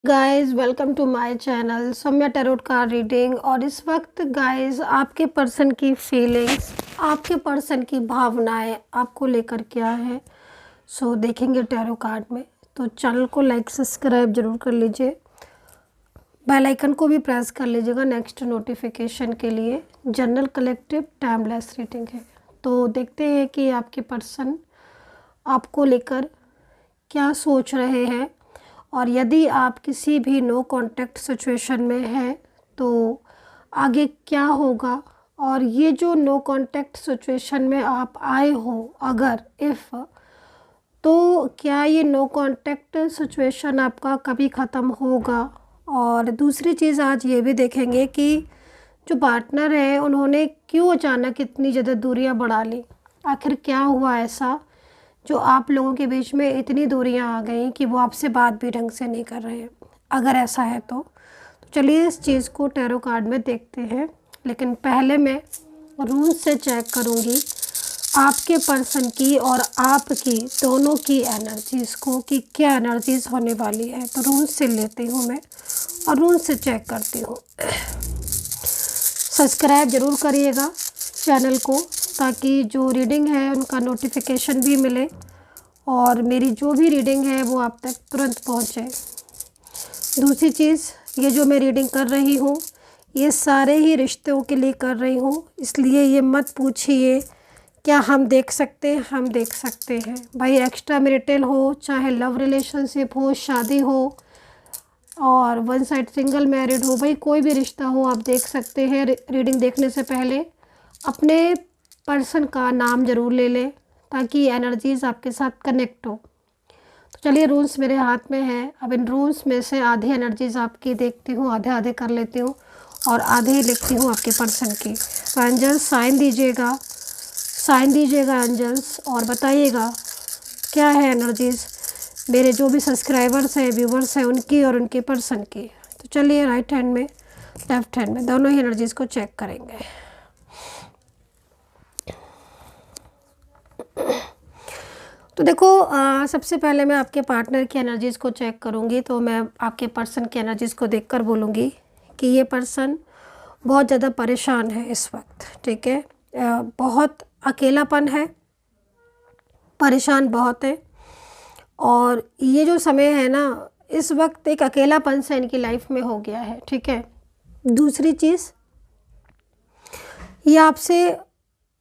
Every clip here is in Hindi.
Guys welcome to my channel Saumya tarot card reading. और इस वक्त गाइस आपके पर्सन की फीलिंग्स, आपके पर्सन की भावनाएं आपको लेकर क्या है देखेंगे टैरो कार्ड में। तो चैनल को लाइक सब्सक्राइब जरूर कर लीजिए, बेल आइकन को भी प्रेस कर लीजिएगा नेक्स्ट नोटिफिकेशन के लिए। जनरल कलेक्टिव टाइमलेस रीडिंग है, तो देखते हैं कि आपके पर्सन आपको लेकर क्या सोच रहे हैं। और यदि आप किसी भी नो कांटेक्ट सिचुएशन में हैं तो आगे क्या होगा। और ये जो नो कांटेक्ट सिचुएशन में आप आए हो, अगर तो क्या ये नो कांटेक्ट सिचुएशन आपका कभी ख़त्म होगा। और दूसरी चीज़ आज ये भी देखेंगे कि जो पार्टनर है उन्होंने क्यों अचानक इतनी ज़्यादा दूरियां बढ़ा ली। आखिर क्या हुआ ऐसा जो आप लोगों के बीच में इतनी दूरियां आ गई कि वो आपसे बात भी ढंग से नहीं कर रहे हैं। अगर ऐसा है तो चलिए इस चीज़ को टैरो कार्ड में देखते हैं। लेकिन पहले मैं रूल्स से चेक करूंगी आपके पर्सन की और आपकी दोनों की एनर्जीज़ को कि क्या एनर्जीज़ होने वाली है। तो रूल्स से लेती हूँ मैं और रूल्स से चेक करती हूँ। सब्सक्राइब ज़रूर करिएगा चैनल को, ताकि जो रीडिंग है उनका नोटिफिकेशन भी मिले और मेरी जो भी रीडिंग है वो आप तक तुरंत पहुंचे। दूसरी चीज़, ये जो मैं रीडिंग कर रही हूँ ये सारे ही रिश्तों के लिए कर रही हूँ, इसलिए ये मत पूछिए क्या हम देख सकते हैं। हम देख सकते हैं भाई, एक्स्ट्रा मैरिटल हो, चाहे लव रिलेशनशिप हो, शादी हो और वन साइड सिंगल मैरिड हो, भाई कोई भी रिश्ता हो आप देख सकते हैं। रीडिंग देखने से पहले अपने पर्सन का नाम ज़रूर ले लें ताकि एनर्जीज़ आपके साथ कनेक्ट हो। तो चलिए रूल्स मेरे हाथ में है, अब इन रूल्स में से आधी एनर्जीज़ आपकी देखती हूँ, आधे आधे कर लेती हूँ और आधे ही लिखती हूँ आपके पर्सन की। तो एंजल्स साइन दीजिएगा एंजल्स, और बताइएगा क्या है एनर्जीज़ मेरे जो भी सब्सक्राइबर्स हैं, व्यूवर्स हैं, उनकी और उनके पर्सन की। तो चलिए राइट हैंड में लेफ्ट हैंड में दोनों ही एनर्जीज़ को चेक करेंगे। तो देखो सबसे पहले मैं आपके पार्टनर की एनर्जीज़ को चेक करूंगी। तो मैं आपके पर्सन की एनर्जीज़ को देखकर बोलूँगी कि ये पर्सन बहुत ज़्यादा परेशान है इस वक्त, ठीक है। बहुत अकेलापन है, परेशान बहुत है। और ये जो समय है ना, इस वक्त एक अकेलापन से इनकी लाइफ में हो गया है, ठीक है। दूसरी चीज़, ये आपसे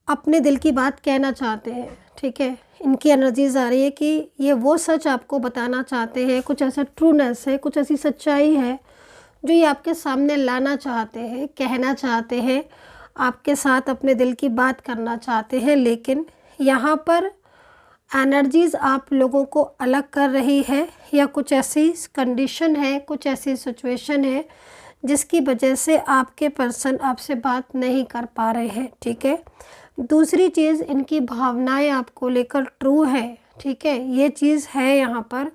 अपने दिल की बात कहना चाहते हैं, ठीक है। इनकी एनर्जीज आ रही है कि ये वो सच आपको बताना चाहते हैं, कुछ ऐसा ट्रूनेस है, कुछ ऐसी सच्चाई है जो ये आपके सामने लाना चाहते हैं, कहना चाहते हैं, आपके साथ अपने दिल की बात करना चाहते हैं। लेकिन यहाँ पर एनर्जीज़ आप लोगों को अलग कर रही है, या कुछ ऐसी कंडीशन है, कुछ ऐसी सिचुएशन है जिसकी वजह से आपके पर्सन आपसे बात नहीं कर पा रहे हैं, ठीक है। दूसरी चीज़, इनकी भावनाएं आपको लेकर ट्रू है, ठीक है। ये चीज़ है यहाँ पर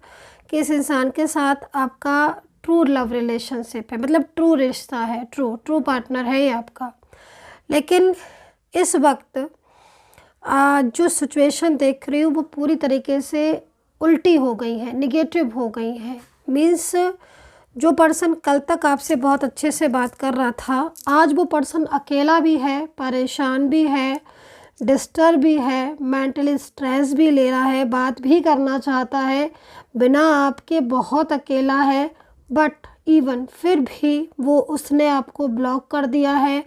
कि इस इंसान के साथ आपका ट्रू लव रिलेशनशिप है, मतलब ट्रू रिश्ता है, ट्रू पार्टनर है ये आपका। लेकिन इस वक्त जो सिचुएशन देख रही हूँ वो पूरी तरीके से उल्टी हो गई है, निगेटिव हो गई है। मीन्स जो पर्सन कल तक आपसे बहुत अच्छे से बात कर रहा था, आज वो पर्सन अकेला भी है, परेशान भी है, डिस्टर्ब भी है, मेंटली स्ट्रेस भी ले रहा है, बात भी करना चाहता है बिना आपके, बहुत अकेला है। बट इवन फिर भी वो उसने आपको ब्लॉक कर दिया है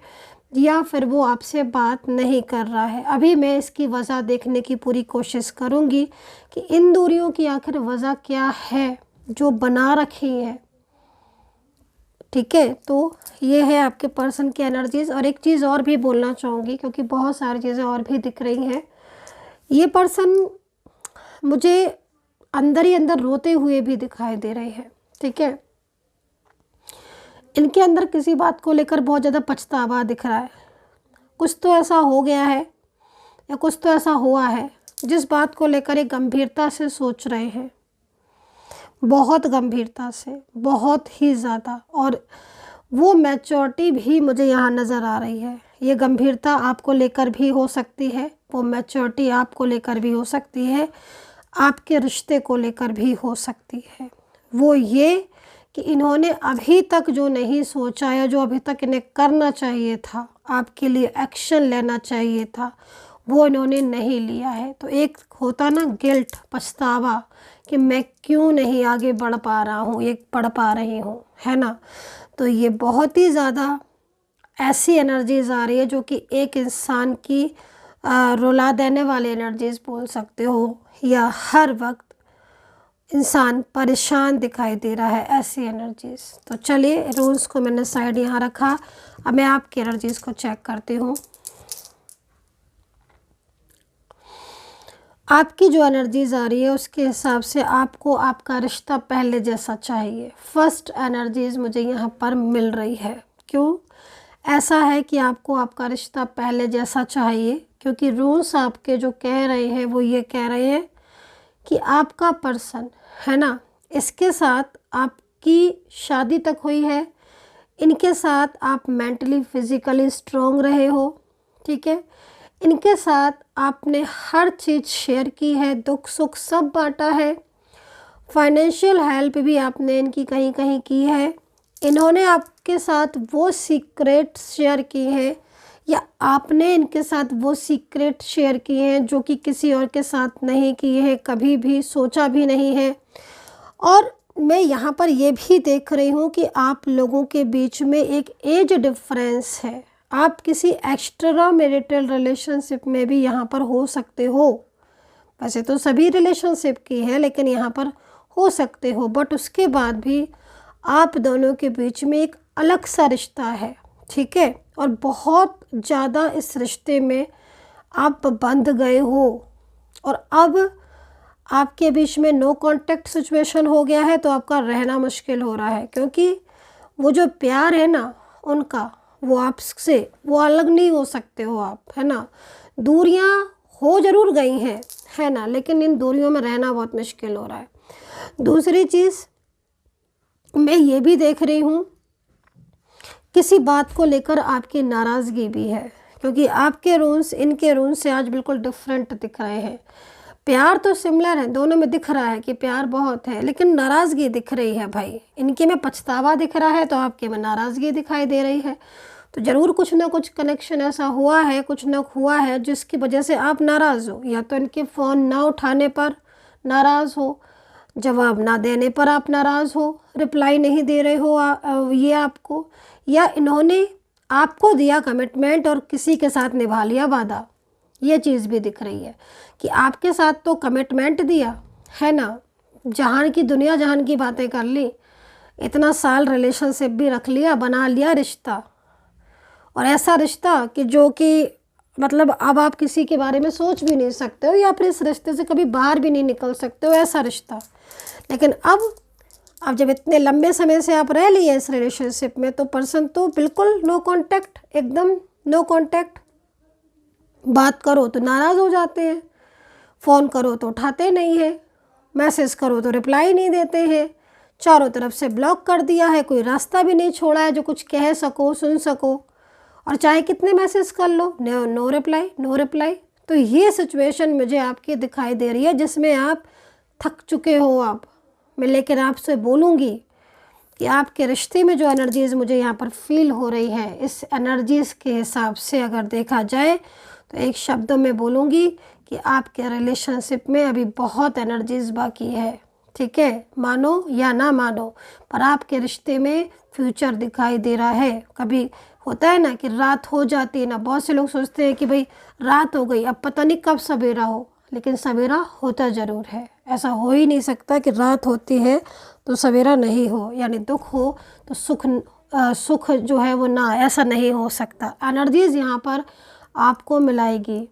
या फिर वो आपसे बात नहीं कर रहा है। अभी मैं इसकी वजह देखने की पूरी कोशिश करूँगी कि इन दूरियों की आखिर वजह क्या है जो बना रखी है, ठीक है। तो ये है आपके पर्सन की एनर्जीज़। और एक चीज़ और भी बोलना चाहूँगी क्योंकि बहुत सारी चीज़ें और भी दिख रही हैं। ये पर्सन मुझे अंदर ही अंदर रोते हुए भी दिखाई दे रहे हैं, ठीक है। इनके अंदर किसी बात को लेकर बहुत ज़्यादा पछतावा दिख रहा है। कुछ तो ऐसा हो गया है या कुछ तो ऐसा हुआ है जिस बात को लेकर ये गंभीरता से सोच रहे हैं, बहुत गंभीरता से, बहुत ही ज़्यादा। और वो मैच्योरिटी भी मुझे यहाँ नज़र आ रही है। ये गंभीरता आपको लेकर भी हो सकती है, वो मैच्योरिटी आपको लेकर भी हो सकती है, आपके रिश्ते को लेकर भी हो सकती है। वो ये कि इन्होंने अभी तक जो नहीं सोचा या जो अभी तक इन्हें करना चाहिए था, आपके लिए एक्शन लेना चाहिए था, वो इन्होंने नहीं लिया है। तो एक होता ना गिल्ट, पछतावा कि मैं क्यों नहीं आगे बढ़ पा रहा हूँ, ये बढ़ पा रही हूँ, है ना। तो ये बहुत ही ज़्यादा ऐसी एनर्जीज़ आ रही है जो कि एक इंसान की रुला देने वाली एनर्जीज़ बोल सकते हो, या हर वक्त इंसान परेशान दिखाई दे रहा है, ऐसी एनर्जीज़। तो चलिए, रूल्स को मैंने साइड यहाँ रखा, अब मैं आपकी एनर्जीज़ को चेक करती हूँ। आपकी जो एनर्जीज़ आ रही है उसके हिसाब से आपको आपका रिश्ता पहले जैसा चाहिए। फर्स्ट एनर्जीज़ मुझे यहाँ पर मिल रही है। क्यों ऐसा है कि आपको आपका रिश्ता पहले जैसा चाहिए? क्योंकि रूल्स आपके जो कह रहे हैं वो ये कह रहे हैं कि आपका पर्सन है ना, इसके साथ आपकी शादी तक हुई है, इनके साथ आप मेंटली फिज़िकली स्ट्रॉन्ग रहे हो, ठीक है। इनके साथ आपने हर चीज़ शेयर की है, दुख सुख सब बांटा है, फाइनेंशियल हेल्प भी आपने इनकी कहीं कहीं की है। इन्होंने आपके साथ वो सीक्रेट शेयर की है या आपने इनके साथ वो सीक्रेट शेयर किए हैं जो कि किसी और के साथ नहीं किए हैं, कभी भी सोचा भी नहीं है। और मैं यहाँ पर ये भी देख रही हूँ कि आप लोगों के बीच में एक एज डिफरेंस है। आप किसी एक्स्ट्रा मैरिटल रिलेशनशिप में भी यहाँ पर हो सकते हो। वैसे तो सभी रिलेशनशिप की है, लेकिन यहाँ पर हो सकते हो, बट उसके बाद भी आप दोनों के बीच में एक अलग सा रिश्ता है, ठीक है। और बहुत ज़्यादा इस रिश्ते में आप बंध गए हो और अब आपके बीच में नो कांटेक्ट सिचुएशन हो गया है, तो आपका रहना मुश्किल हो रहा है। क्योंकि वो जो प्यार है ना उनका, वो आपसे वो अलग नहीं हो सकते हो आप, है ना। दूरियां हो ज़रूर गई हैं, है ना, लेकिन इन दूरियों में रहना बहुत मुश्किल हो रहा है। दूसरी चीज़ मैं ये भी देख रही हूँ, किसी बात को लेकर आपकी नाराज़गी भी है, क्योंकि आपके रूल्स इनके रूल्स से आज बिल्कुल डिफरेंट दिख रहे हैं। प्यार तो सिमिलर है, दोनों में दिख रहा है कि प्यार बहुत है, लेकिन नाराज़गी दिख रही है भाई। इनके में पछतावा दिख रहा है तो आपके में नाराज़गी दिखाई दे रही है। तो ज़रूर कुछ ना कुछ कनेक्शन ऐसा हुआ है, कुछ ना हुआ है जिसकी वजह से आप नाराज़ हो। या तो इनके फ़ोन ना उठाने पर नाराज़ हो, जवाब ना देने पर आप नाराज़ हो, रिप्लाई नहीं दे रहे हो ये आपको, या इन्होंने आपको दिया कमिटमेंट और किसी के साथ निभा लिया वादा। ये चीज़ भी दिख रही है कि आपके साथ तो कमिटमेंट दिया है ना, जहान की दुनिया जहान की बातें कर ली, इतना साल रिलेशनशिप भी रख लिया, बना लिया रिश्ता, और ऐसा रिश्ता कि जो कि मतलब अब आप किसी के बारे में सोच भी नहीं सकते हो या फिर इस रिश्ते से कभी बाहर भी नहीं निकल सकते हो, ऐसा रिश्ता। लेकिन अब जब इतने लंबे समय से आप रह लिए इस रिलेशनशिप में, तो पर्सन तो बिल्कुल नो कांटेक्ट, एकदम नो कांटेक्ट। बात करो तो नाराज़ हो जाते हैं, फ़ोन करो तो उठाते नहीं हैं, मैसेज करो तो रिप्लाई नहीं देते हैं, चारों तरफ से ब्लॉक कर दिया है, कोई रास्ता भी नहीं छोड़ा है जो कुछ कह सको, सुन सको। और चाहे कितने मैसेज कर लो, नो रिप्लाई, नो रिप्लाई। तो ये सिचुएशन मुझे आपकी दिखाई दे रही है जिसमें आप थक चुके हो आप। मैं लेकिन आपसे बोलूँगी कि आपके रिश्ते में जो एनर्जीज़ मुझे यहाँ पर फील हो रही है, इस एनर्जीज़ के हिसाब से अगर देखा जाए तो एक शब्दों में बोलूँगी कि आपके रिलेशनशिप में अभी बहुत एनर्जीज़ बाकी है, ठीक है। मानो या ना मानो, पर आपके रिश्ते में फ्यूचर दिखाई दे रहा है। कभी होता है ना कि रात हो जाती है ना, बहुत से लोग सोचते हैं कि भाई रात हो गई, अब पता नहीं कब सवेरा हो, लेकिन सवेरा होता ज़रूर है। ऐसा हो ही नहीं सकता कि रात होती है तो सवेरा नहीं हो, यानी दुख हो तो सुख जो है वो ना, ऐसा नहीं हो सकता। एनर्जीज़ यहाँ पर आपको मिलाएगी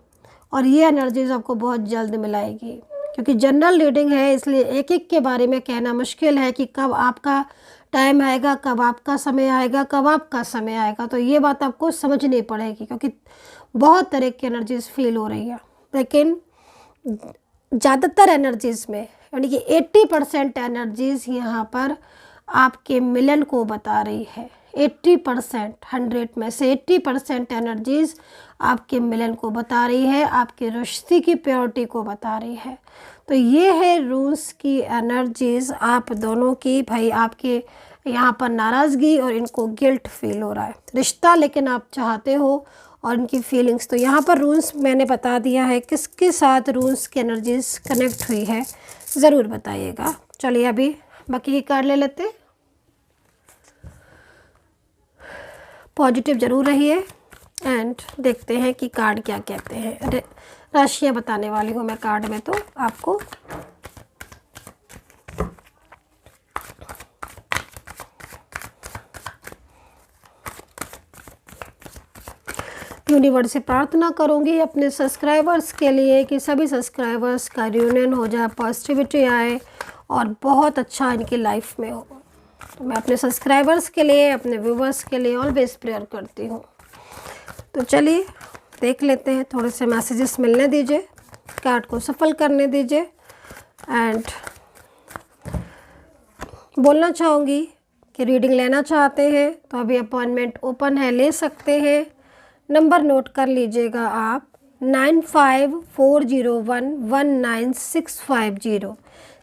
और ये एनर्जीज़ आपको बहुत जल्द मिलाएगी, क्योंकि जनरल रीडिंग है, इसलिए एक एक के बारे में कहना मुश्किल है कि कब आपका टाइम आएगा, कब आपका समय आएगा, कब आपका समय आएगा। तो ये बात आपको समझनी पड़ेगी, क्योंकि बहुत तरह की एनर्जीज़ फील हो रही है। लेकिन ज़्यादातर एनर्जीज़ में, यानी कि 80% एनर्जीज़ यहाँ पर आपके मिलन को बता रही है। 80%, 100 में से 80% एनर्जीज़ आपके मिलन को बता रही है, आपके रिश्ते की प्योरिटी को बता रही है। तो ये है रूल्स की एनर्जीज़ आप दोनों की। भाई आपके यहाँ पर नाराज़गी और इनको गिल्ट फील हो रहा है। रिश्ता लेकिन आप चाहते हो और इनकी फीलिंग्स। तो यहाँ पर रून्स मैंने बता दिया है, किसके साथ रून्स की एनर्जीज कनेक्ट हुई है ज़रूर बताइएगा। चलिए अभी बाकी की कार्ड ले लेते हैं। पॉजिटिव ज़रूर रहिए एंड देखते हैं कि कार्ड क्या कहते हैं। राशियाँ बताने वाली हूँ मैं कार्ड में तो आपको। यूनिवर्स से प्रार्थना करूंगी अपने सब्सक्राइबर्स के लिए कि सभी सब्सक्राइबर्स का रियूनियन हो जाए, पॉजिटिविटी आए और बहुत अच्छा इनकी लाइफ में हो। तो मैं अपने सब्सक्राइबर्स के लिए, अपने व्यूवर्स के लिए ऑलवेज प्रेयर करती हूँ। तो चलिए देख लेते हैं, थोड़े से मैसेजेस मिलने दीजिए, कार्ड को सफल करने दीजिए। एंड बोलना चाहूँगी कि रीडिंग लेना चाहते हैं तो अभी अपॉइंटमेंट ओपन है, ले सकते हैं। नंबर नोट कर लीजिएगा आप 9540119650।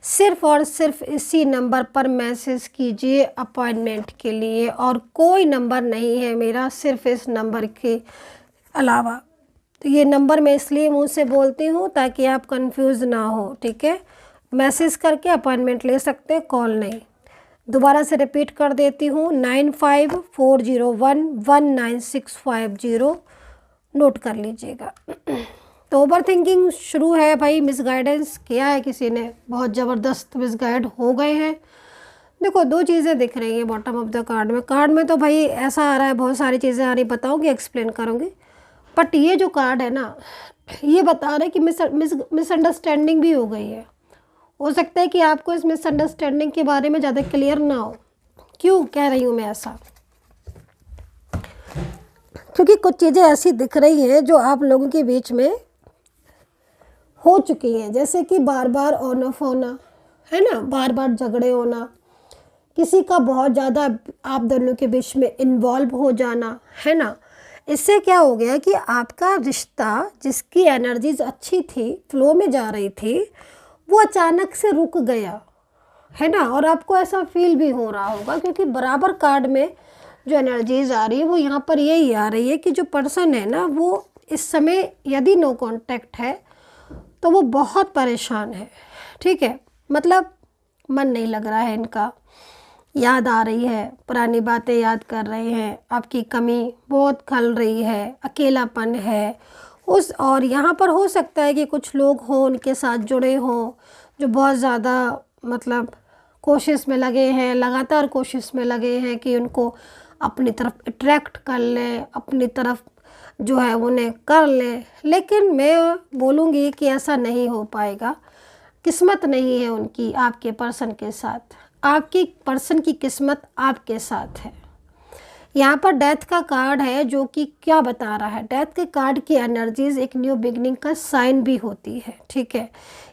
सिर्फ़ और सिर्फ इसी नंबर पर मैसेज कीजिए अपॉइंटमेंट के लिए, और कोई नंबर नहीं है मेरा सिर्फ इस नंबर के अलावा। तो ये नंबर मैं इसलिए मुंह से बोलती हूँ ताकि आप कंफ्यूज ना हो, ठीक है। मैसेज करके अपॉइंटमेंट ले सकते हैं, कॉल नहीं। दोबारा से रिपीट कर देती हूँ 9540119650, नोट कर लीजिएगा। तो ओवर थिंकिंग शुरू है भाई, मिसगाइडेंस किया है किसी ने, बहुत ज़बरदस्त मिसगाइड हो गए हैं। देखो दो चीज़ें दिख रही हैं बॉटम ऑफ द कार्ड में। कार्ड में तो भाई ऐसा आ रहा है, बहुत सारी चीज़ें आ रही, बताऊँगी, एक्सप्लेन करूँगी। बट ये जो कार्ड है ना, ये बता रहा है कि मिसअंडरस्टैंडिंग भी हो गई है। हो सकता है कि आपको इस मिसअंडरस्टैंडिंग के बारे में ज़्यादा क्लियर ना हो। क्यों कह रही हूँ मैं ऐसा? क्योंकि कुछ चीज़ें ऐसी दिख रही हैं जो आप लोगों के बीच में हो चुकी हैं, जैसे कि बार बार ऑन ऑफ होना, है ना, बार बार झगड़े होना, किसी का बहुत ज़्यादा आप दोनों के बीच में इन्वॉल्व हो जाना, है ना। इससे क्या हो गया कि आपका रिश्ता, जिसकी एनर्जीज अच्छी थी, फ्लो में जा रही थी, वो अचानक से रुक गया, है ना। और आपको ऐसा फील भी हो रहा होगा क्योंकि बराबर कार्ड में जो एनर्जीज आ रही है वो यहाँ पर यही आ रही है कि जो पर्सन है ना, वो इस समय यदि नो कांटेक्ट है तो वो बहुत परेशान है, ठीक है। मतलब मन नहीं लग रहा है इनका, याद आ रही है, पुरानी बातें याद कर रहे हैं, आपकी कमी बहुत खल रही है, अकेलापन है उस। और यहाँ पर हो सकता है कि कुछ लोग हों उनके साथ जुड़े हों जो बहुत ज़्यादा मतलब कोशिश में लगे हैं, लगातार कोशिश में लगे हैं कि उनको अपनी तरफ अट्रैक्ट कर लें, अपनी तरफ जो है उन्हें कर लें। लेकिन मैं बोलूँगी कि ऐसा नहीं हो पाएगा, किस्मत नहीं है उनकी आपके पर्सन के साथ। आपकी पर्सन की किस्मत आपके साथ है। यहाँ पर डेथ का कार्ड है जो कि क्या बता रहा है, डेथ के कार्ड की एनर्जीज एक न्यू बिगनिंग का साइन भी होती है, ठीक है।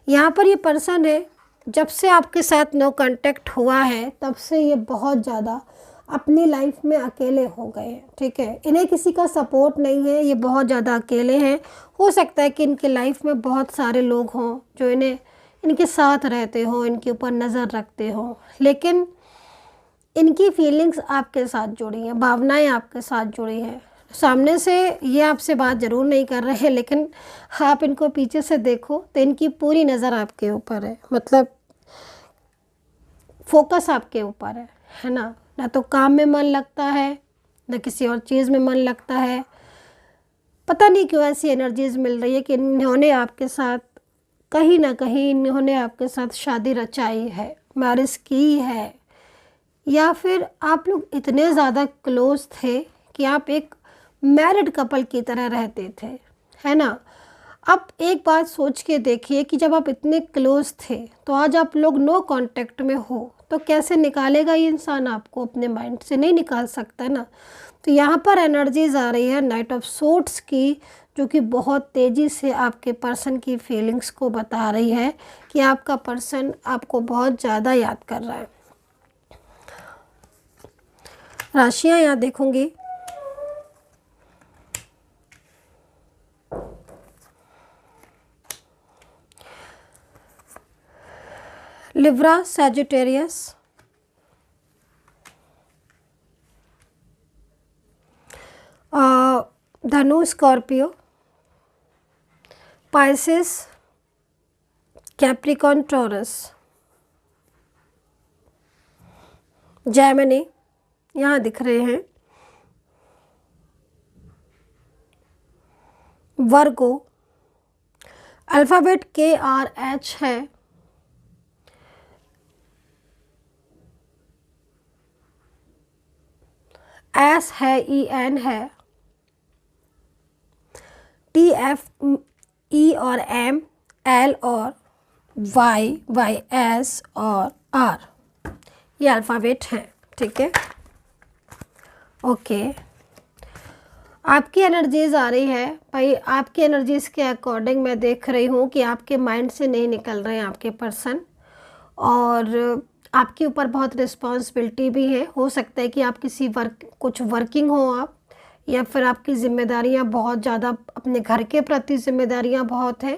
यहाँ पर ये पर्सन है, जब से आपके साथ नो कांटेक्ट हुआ है तब से ये बहुत ज़्यादा अपनी लाइफ में अकेले हो गए हैं, ठीक है। इन्हें किसी का सपोर्ट नहीं है, ये बहुत ज़्यादा अकेले हैं। हो सकता है कि इनके लाइफ में बहुत सारे लोग हों जो इन्हें इनके साथ रहते हो, इनके ऊपर नज़र रखते हो, लेकिन इनकी फीलिंग्स आपके साथ जुड़ी हैं, भावनाएं आपके साथ जुड़ी हैं। सामने से ये आपसे बात ज़रूर नहीं कर रहे हैं, लेकिन आप इनको पीछे से देखो तो इनकी पूरी नज़र आपके ऊपर है, मतलब फोकस आपके ऊपर है ना। ना तो काम में मन लगता है, ना किसी और चीज़ में मन लगता है। पता नहीं क्यों ऐसी एनर्जीज मिल रही है कि इन्होंने आपके साथ कहीं ना कहीं, इन्होंने आपके साथ शादी रचाई है, मैरिज की है, या फिर आप लोग इतने ज़्यादा क्लोज थे कि आप एक मैरिड कपल की तरह रहते थे, है ना। अब एक बात सोच के देखिए कि जब आप इतने क्लोज थे तो आज आप लोग नो कांटेक्ट में हो, तो कैसे निकालेगा ये इंसान आपको अपने माइंड से? नहीं निकाल सकता ना। तो यहाँ पर एनर्जीज आ रही है नाइट ऑफ सोर्ड्स की, जो कि बहुत तेज़ी से आपके पर्सन की फीलिंग्स को बता रही है कि आपका पर्सन आपको बहुत ज़्यादा याद कर रहा है। राशियाँ यहाँ देखूंगी, लिब्रा, सैजिटेरियस, धनु, Scorpio, Pisces, Capricorn, taurus, Gemini यहाँ दिख रहे हैं, वर्गो, अल्फ़ाबेट KRH है, S है, EN है, TFE और M, L और Y, YS और R, ये अल्फ़ाबेट हैं, ठीक है। ओके, आपकी एनर्जीज़ आ रही है भाई, आपकी एनर्जीज़ के अकॉर्डिंग मैं देख रही हूँ कि आपके माइंड से नहीं निकल रहे हैं आपके पर्सन, और आपके ऊपर बहुत रिस्पॉन्सिबिलिटी भी है। हो सकता है कि आप किसी कुछ वर्किंग हो आप, या फिर आपकी ज़िम्मेदारियाँ बहुत ज़्यादा, अपने घर के प्रति ज़िम्मेदारियाँ बहुत हैं,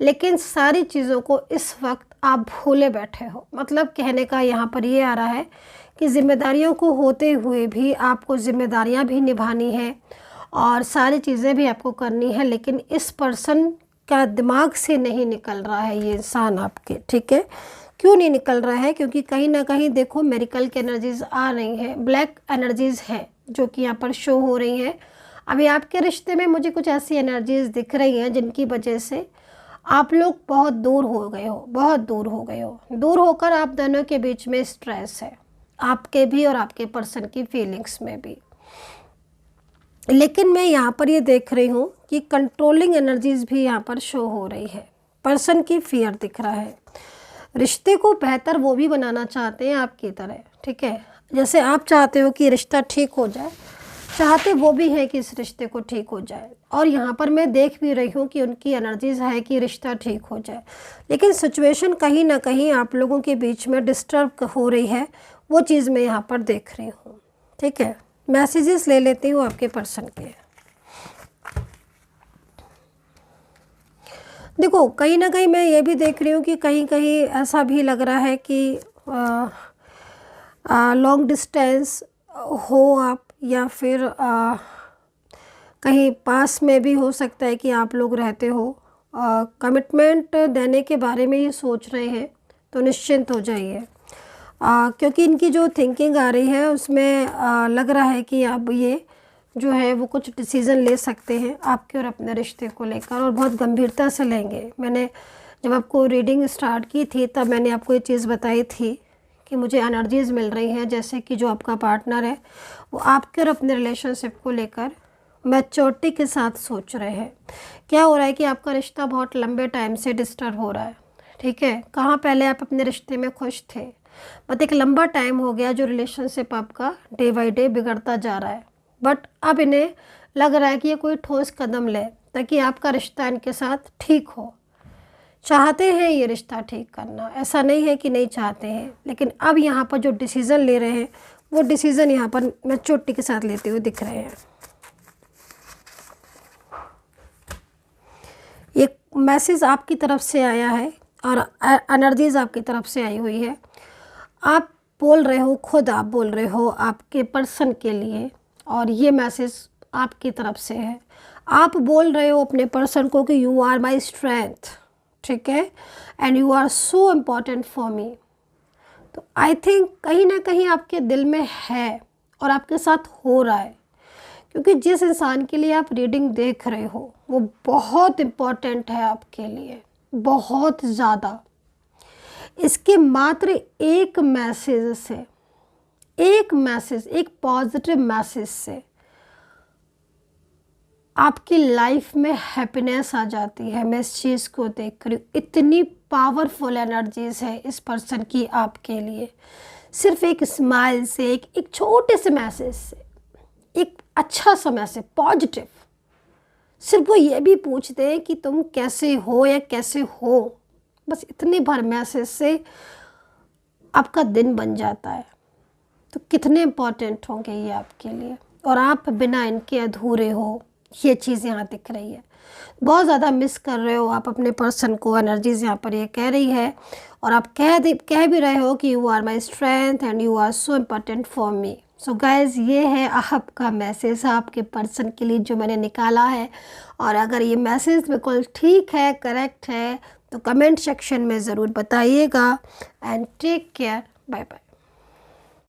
लेकिन सारी चीज़ों को इस वक्त आप भूले बैठे हो। मतलब कहने का यहाँ पर ये आ रहा है कि ज़िम्मेदारियों को होते हुए भी आपको ज़िम्मेदारियाँ भी निभानी है और सारी चीज़ें भी आपको करनी है, लेकिन इस पर्सन का दिमाग से नहीं निकल रहा है ये इंसान आपके, ठीक है। क्यों नहीं निकल रहा है? क्योंकि कहीं ना कहीं देखो मेरिकल की एनर्जीज़ आ रही हैं, ब्लैक एनर्जीज़ हैं जो कि यहाँ पर शो हो रही हैं। अभी आपके रिश्ते में मुझे कुछ ऐसी एनर्जीज़ दिख रही हैं जिनकी वजह से आप लोग बहुत दूर हो गए हो, बहुत दूर हो गए हो। दूर होकर आप दोनों के बीच में स्ट्रेस है, आपके भी और आपके पर्सन की फीलिंग्स में भी। लेकिन मैं यहाँ पर ये देख रही हूँ कि कंट्रोलिंग एनर्जीज़ भी यहाँ पर शो हो रही है, पर्सन की फियर दिख रहा है। रिश्ते को बेहतर वो भी बनाना चाहते हैं आपकी तरह, ठीक है। जैसे आप चाहते हो कि रिश्ता ठीक हो जाए, चाहते वो भी है कि इस रिश्ते को ठीक हो जाए, और यहाँ पर मैं देख भी रही हूँ कि उनकी एनर्जीज़ है कि रिश्ता ठीक हो जाए। लेकिन सिचुएशन कहीं ना कहीं आप लोगों के बीच में डिस्टर्ब हो रही है, वो चीज़ मैं यहाँ पर देख रही हूँ, ठीक है। मैसेजेस ले लेती हूँ आपके पर्सन के। देखो कहीं ना कहीं मैं ये भी देख रही हूँ कि कहीं कहीं ऐसा भी लग रहा है कि लॉन्ग डिस्टेंस हो आप, या फिर कहीं पास में भी हो सकता है कि आप लोग रहते हो। कमिटमेंट देने के बारे में ये सोच रहे हैं, तो निश्चिंत हो जाइए, क्योंकि इनकी जो थिंकिंग आ रही है उसमें लग रहा है कि अब ये जो है वो कुछ डिसीज़न ले सकते हैं आपके और अपने रिश्ते को लेकर, और बहुत गंभीरता से लेंगे। मैंने जब आपको रीडिंग स्टार्ट की थी तब मैंने आपको ये चीज़ बताई थी कि मुझे एनर्जीज़ मिल रही हैं जैसे कि जो आपका पार्टनर है वो आपके और अपने रिलेशनशिप को लेकर मैच्योरिटी के साथ सोच रहे हैं। क्या हो रहा है कि आपका रिश्ता बहुत लंबे टाइम से डिस्टर्ब हो रहा है, ठीक है। कहाँ पहले आप अपने रिश्ते में खुश थे, बट एक लंबा टाइम हो गया जो रिलेशनशिप आपका डे बाई डे बिगड़ता जा रहा है। बट अब इन्हें लग रहा है कि ये कोई ठोस कदम ले ताकि आपका रिश्ता इनके साथ ठीक हो। चाहते हैं ये रिश्ता ठीक करना, ऐसा नहीं है कि नहीं चाहते हैं, लेकिन अब यहाँ पर जो डिसीज़न ले रहे हैं वो डिसीज़न यहाँ पर मैच्योरिटी के साथ लेते हुए दिख रहे हैं। एक मैसेज आपकी तरफ से आया है और एनर्जीज़ आपकी तरफ से आई हुई है। आप बोल रहे हो, खुद आप बोल रहे हो आपके पर्सन के लिए, और ये मैसेज आपकी तरफ से है। आप बोल रहे हो अपने पर्सन को कि यू आर माई स्ट्रेंथ, ठीक है, and you are so important for me. तो आई थिंक कहीं ना कहीं आपके दिल में है और आपके साथ हो रहा है, क्योंकि जिस इंसान के लिए आप रीडिंग देख रहे हो वो बहुत इम्पॉर्टेंट है आपके लिए, बहुत ज़्यादा। इसके मात्र एक मैसेज से, एक मैसेज, एक पॉजिटिव मैसेज से आपकी लाइफ में हैप्पीनेस आ जाती है। मैं इस चीज़ को देख रही हूँ, इतनी पावरफुल एनर्जीज़ है इस पर्सन की आपके लिए। सिर्फ एक स्माइल से, एक छोटे से मैसेज से, एक अच्छा सा मैसेज, पॉजिटिव, सिर्फ वो ये भी पूछते हैं कि तुम कैसे हो या कैसे हो, बस इतने भर मैसेज से आपका दिन बन जाता है। तो कितने इम्पॉर्टेंट होंगे ये आपके लिए, और आप बिना इनके अधूरे हो, ये चीज़ यहाँ दिख रही है। बहुत ज़्यादा मिस कर रहे हो आप अपने पर्सन को, एनर्जीज़ यहाँ पर ये कह रही है, और आप कह भी रहे हो कि you are my strength and you are so important for me. So guys, ये है आपका मैसेज आपके पर्सन के लिए जो मैंने निकाला है। और अगर ये मैसेज बिल्कुल ठीक है, करेक्ट है, तो कमेंट सेक्शन में ज़रूर बताइएगा। And take care, bye bye.